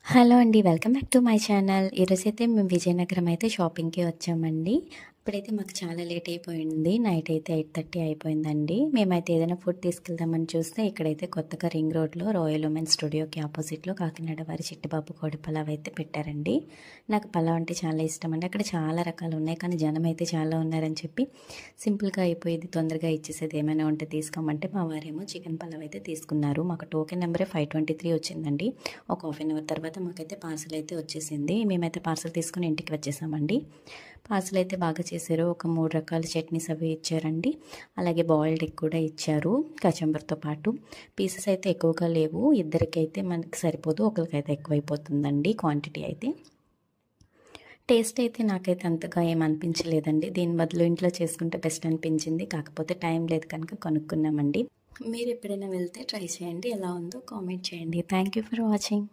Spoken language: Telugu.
హలో అండి. Welcome back to my channel. ఈరోజైతే మేము విజయనగరం అయితే షాపింగ్‌కి వచ్చామండి. ఇప్పుడైతే మాకు చాలా లేట్ అయిపోయింది. నైట్ అయితే 8:30 అయిపోయిందండి. మేమైతే ఏదైనా ఫుడ్ తీసుకెళ్దామని చూస్తే ఇక్కడైతే కొత్తగా రింగ్ రోడ్‌లో రాయల్ ఉమెన్ స్టూడియోకి ఆపోజిట్‌లో కాకినాడ వారి చిట్టిబాబు కోడి పలావ్ అయితే పెట్టారండి. నాకు పలావ్ అంటే చాలా ఇష్టం అండి. అక్కడ చాలా రకాలు ఉన్నాయి. కానీ జనం అయితే చాలా ఉన్నారని చెప్పి సింపుల్‌గా అయిపోయేది, తొందరగా ఇచ్చేసేది ఏమైనా ఉంటే తీసుకోమంటే మా వారేమో చికెన్ పలావ్ అయితే తీసుకున్నారు. మాకు టోకెన్ నెంబరే 523 వచ్చిందండి. ఒక హాఫ్ అన్ అవర్ తర్వాత మాకైతే పార్సల్ అయితే వచ్చేసింది. మేమైతే పార్సల్ తీసుకుని ఇంటికి వచ్చేసామండి. పార్సల్ అయితే బాగా చేశారు. ఒక 3 రకాల చట్నీస్ అవి ఇచ్చారండి. అలాగే బాయిల్డ్ ఎగ్ కూడా ఇచ్చారు కచంబర్తో పాటు. పీసెస్ అయితే ఎక్కువగా లేవు. ఇద్దరికైతే మనకి సరిపోదు. ఒకరికైతే ఎక్కువైపోతుందండి క్వాంటిటీ అయితే. టేస్ట్ అయితే నాకైతే అంతగా ఏమనిపించలేదండి. దీని బదులు ఇంట్లో చేసుకుంటే బెస్ట్ అనిపించింది. కాకపోతే టైం లేదు కనుక కొనుక్కున్నామండి. మీరు ఎప్పుడైనా వెళ్తే ట్రై చేయండి. ఎలా ఉందో కామెంట్ చేయండి. Thank you for watching.